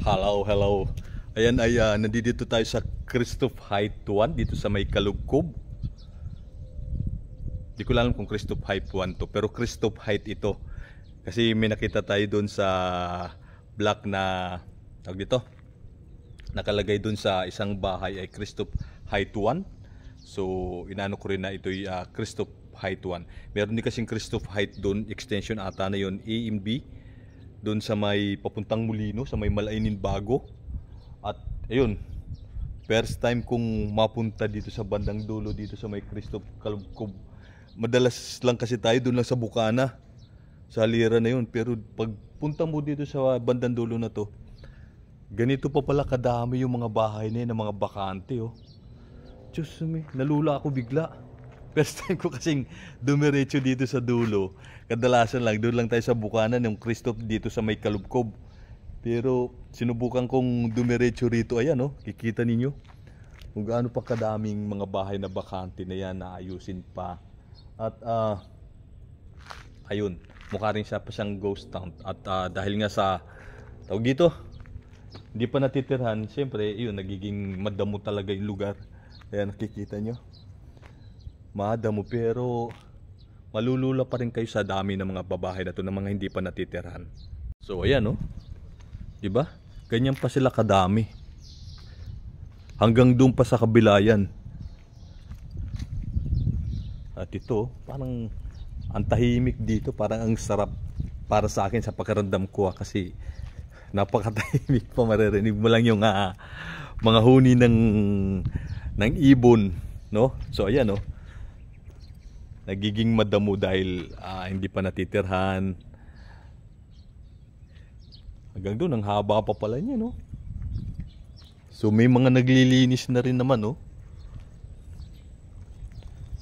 Hello, hello. Ayan ay nandito tayo sa Christoph Height 1 dito sa may Kalugkob. Di ko lang alam kung Christoph Height 1 to, pero Christoph Height ito. Kasi may nakita tayo doon sa block na tawag dito. Nakalagay doon sa isang bahay ay Christoph Height 1. So inano ko rin na ito ay Christoph Height 1. Meron din kasing Christoph Height doon, extension ata na yon, A and B. Doon sa may papuntang Molino, sa may Malainin Bago. At ayun, first time kong mapunta dito sa bandang dulo dito sa may Christoph Kalugkob. Madalas lang kasi tayo doon lang sa Bukana, sa Halira na yun. Pero pag punta mo dito sa bandang dulo na to, ganito pa pala kadami yung mga bahay na yun, ng mga bakante oh. Diyos me, nalula ako bigla. First time ko kasing dumiretso dito sa dulo. Kadalasan lang, doon lang tayo sa Bukana ng Christoph dito sa may Kalugkob. Pero sinubukan kong dumiretso rito, ayan oh, kikita ninyo kung gaano pa kadaming mga bahay na bakante na yan na ayusin pa. At ayun, mukha rin siya pa siyang ghost town. At dahil nga sa tawag dito, hindi pa natitirhan, siyempre yun, nagiging madamo talaga yung lugar. Ayan, nakikita nyo, madamo, pero malulula pa rin kayo sa dami ng mga babahay na to, ng mga hindi pa natitirhan. So ayan oh, diba? Ganyan pa sila kadami. Hanggang doon pa sa kabila yan. At ito, parang ang tahimik dito, parang ang sarap para sa akin sa pakiramdam ko kasi napakatahimik pa, maririnig mo lang yung mga huni ng ibon, no? So ayan oh, nagiging madamo dahil hindi pa natitirhan. Hanggang doon, ang haba pa pala niya, no? So may mga naglilinis na rin naman, no?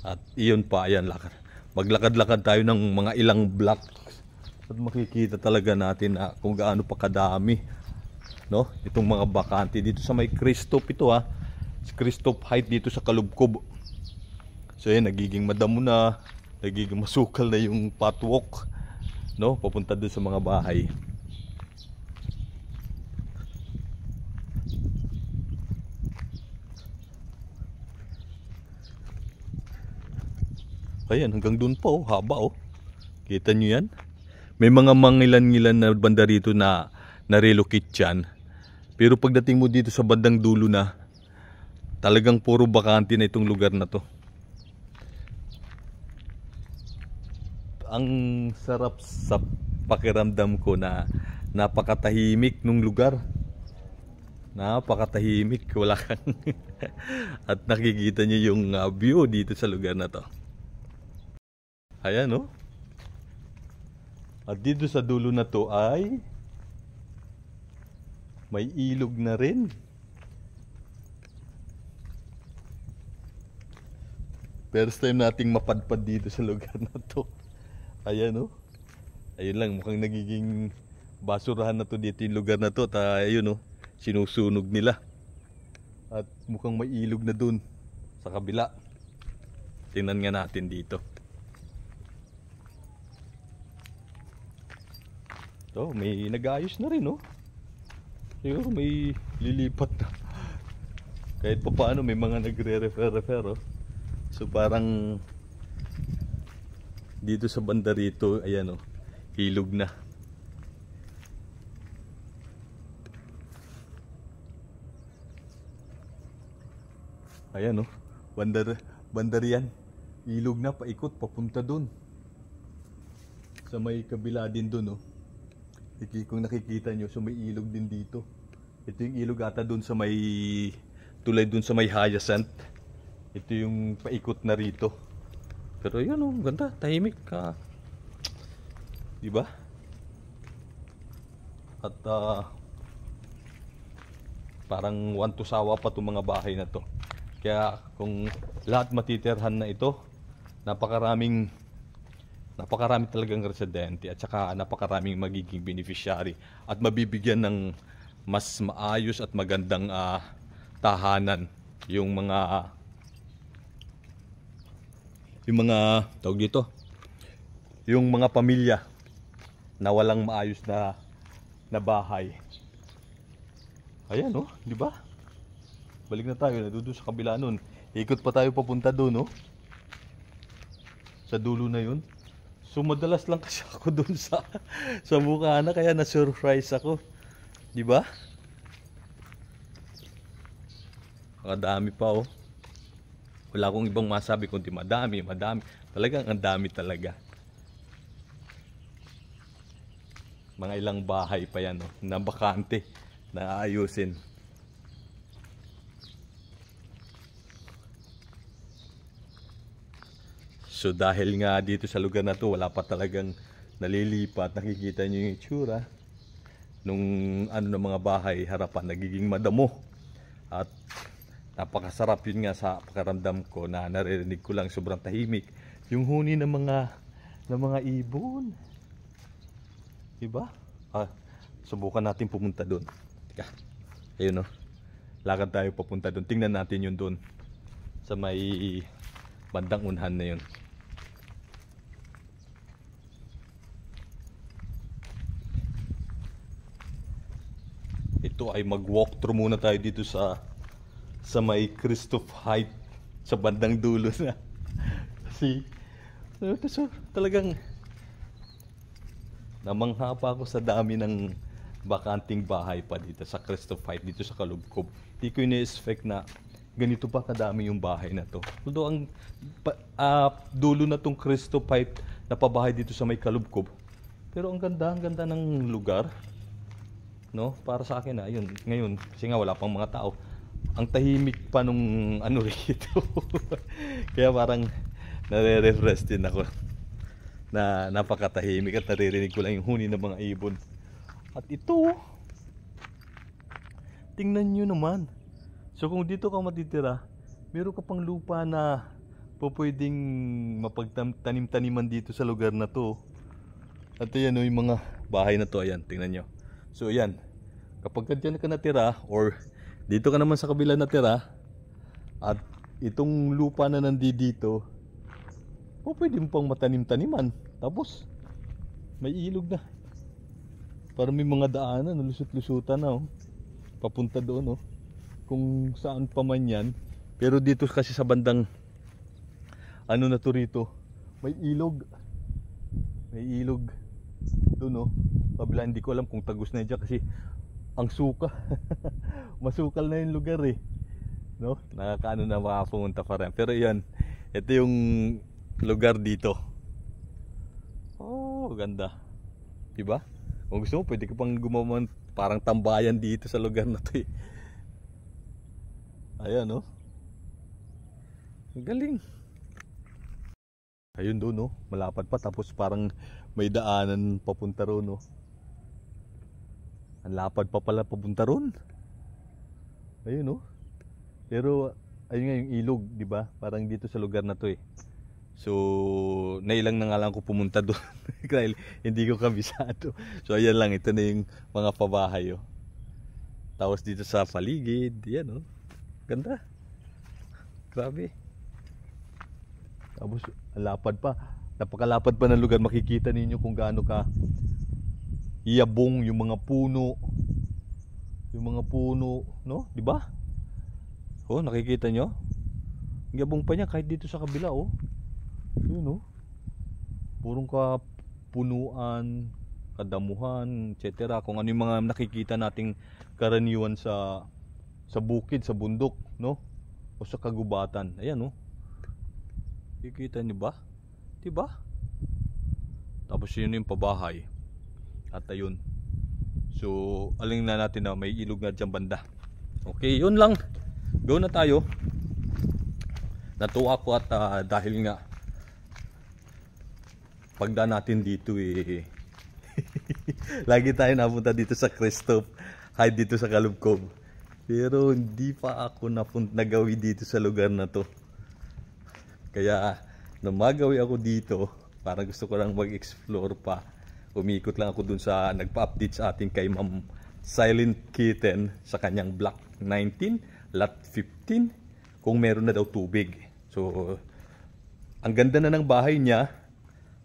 At iyon pa, ayan, maglakad-lakad tayo ng mga ilang blocks at makikita talaga natin kung gaano pa kadami, no? Itong mga bakante dito sa may Christoph ito Christoph Height dito sa Kalugkob. So ayan, nagiging madamo na, nagiging masukal na yung patwalk, no? Papunta doon sa mga bahay. Ayan, hanggang doon pa oh, haba oh. Kita nyo yan? May mga mangilan-ngilan na banda rito na relocate yan. Pero pagdating mo dito sa bandang dulo na, talagang puro bakante na itong lugar na to. Ang sarap sa pakiramdam ko na napakatahimik nung lugar. Napakatahimik, wala kang at nakikita nyo yung view dito sa lugar na to. Ayan oh. At dito sa dulo na to ay may ilog na rin. First time nating mapadpad dito sa lugar na to. Ayan oh. Ayun lang, mukhang nagiging basurahan na to dito yung lugar na to. At ayun oh, sinusunog nila. At mukhang may ilog na dun sa kabila. Tingnan nga natin dito. So, may nag-aayos na rin, no? Siguro may lilipat na. Kahit pa paano, may mga nagre-refer, oh. So, parang dito sa banda rito, ayan, oh, ilog na. Ayan, oh, bandar yan. Ilog na, paikot, papunta dun. Sa may kabila din dun, oh. Kung nakikita nyo, so may ilog din dito. Ito yung ilog ata dun sa may tulay dun sa may Hyacinth. Ito yung paikot na rito. Pero yun oh, ganda, tahimik ka. Diba? At parang want to sawa pa itong mga bahay na to. Kaya kung lahat matitirhan na ito, napakarami talagang residente at saka napakaraming magiging beneficiary at mabibigyan ng mas maayos at magandang tahanan yung mga tawag dito, yung mga pamilya na walang maayos na bahay. Ayan, oh, di ba? Balik na tayo, doon sa kabila nun. Ikot pa tayo papunta doon, oh. Sa dulo na yun. So madalas lang kasi ako doon sa Bukana, kaya na-surprise ako. Di ba? Kadami pa, oh. Wala akong ibang masabi kundi madami. Talagang ang dami talaga. Mga ilang bahay pa yan, oh, na bakante na aayusin. So dahil nga dito sa lugar na to wala pa talagang nalilipat, nakikita nyo yung itsura nung ano ng mga bahay harapan nagiging madamo. At napakasarap yun nga sa pakaramdam ko na naririnig ko lang, sobrang tahimik yung huni ng mga ibon. Diba? Subukan natin pumunta doon. Teka. Ayun, no. Lakad tayo papunta doon. Tingnan natin yun doon sa may bandang unhan na yun. Ito ay mag-walkthrough muna tayo dito sa may Christoph Height sa bandang dulo na. Kasi talagang namangha pa ako sa dami ng bakanting bahay pa dito sa Christoph Height, dito sa Kalubkob. Hindi ko ina-expect na ganito pa kadami yung bahay na to. Although ang dulo na tong Christoph Height na pabahay dito sa may Kalubkob. Pero ang ganda ng lugar. No? Para sa akin yun. Ngayon, kasi nga wala pang mga tao. Ang tahimik pa nung ano rito. Kaya parang nare-refresh din ako. Na napakatahimik at naririnig ko lang yung huni ng mga ibon. At ito, tingnan nyo naman. So kung dito ka matitira, meron ka pang lupa na pwedeng mapagtanim-taniman dito sa lugar na to. At yan yung mga bahay na to, ayan, tingnan nyo. So ayan, kapag dyan ka natira or dito ka naman sa kabila natira at itong lupa na nandito, pwede mo pang matanim-taniman. Tapos may ilog na. Para may mga daanan, lusot-lusutan na, oh. Papunta doon, oh. Kung saan pa man yan. Pero dito kasi sa bandang ano na to rito, may ilog. May ilog doon, oh. Kabila, hindi ko alam kung tagus na dyan kasi ang suka. Masukal na yung lugar, eh. No? Nakakaano na makapunta pa rin. Pero yan, ito yung lugar dito. Oh, ganda. Diba? Kung gusto mo, pwede ka pang gumawa parang tambayan dito sa lugar na to, eh. Ayan, no? Ang galing. Ayun doon, no? Malapad pa, tapos parang may daanan papunta ron, no? Ang lapad pa pala papunta ron. Ayun, no? Pero ayun nga yung ilog, di ba? Parang dito sa lugar na to, eh. So nailang na nga lang ko pumunta doon dahil hindi ko kabisado. So ayan lang, ito na yung mga pabahay, oh. Tapos dito sa paligid, yan, oh. Ganda. Grabe. Tapos lapad pa. Napakalapad pa ng lugar. Makikita ninyo kung gaano ka iyabong yung mga puno. Yung mga puno, no? Di ba? Oh, nakikita nyo? Iyabong pa niya kahit dito sa kabila, oh. Yun, oh. Purong kapunuan, kadamuhan, etc. Kung ano yung mga nakikita nating karaniwan sa bukid, sa bundok, no? O sa kagubatan. Ayan, oh. Kikita niyo ba? Diba? Tapos yun yung pabahay. At ayun. So aling na natin na may ilog na dyan banda. Okay, yun lang. Go na tayo. Natuwa ko at dahil nga pagdaan natin dito, eh. Lagi tayo napunta dito sa Christoph Height, dito sa Kalubkob. Pero hindi pa ako nagawi dito sa lugar na to. Kaya nung magawi ako dito, parang gusto ko lang mag-explore pa. Umikot lang ako dun sa nagpa-update sa atin kay Ma'am Silent Kitten sa kanyang block 19, lot 15, kung meron na daw tubig. So ang ganda na ng bahay niya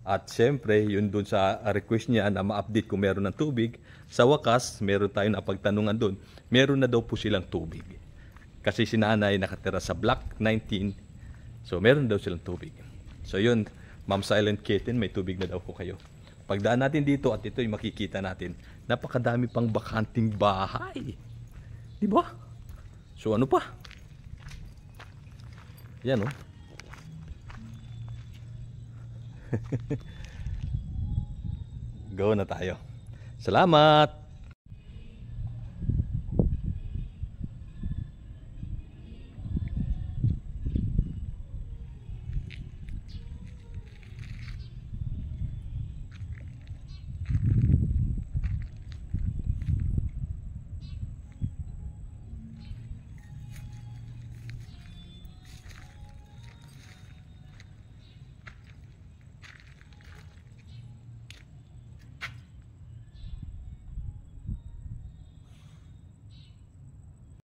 At syempre, yun dun sa request niya na ma-update kung meron ng tubig. Sa wakas, meron tayong napagtanungan dun. Meron na daw po silang tubig. Kasi si nanay nakatira sa Block 19. So, meron daw silang tubig. So, yun, Ma'am Silent Kitten, may tubig na daw po kayo. Pagdaan natin dito at ito'y makikita natin, napakadami pang bakanting bahay. Di ba? So, ano pa? Yan, oh. Go na tayo. Salamat!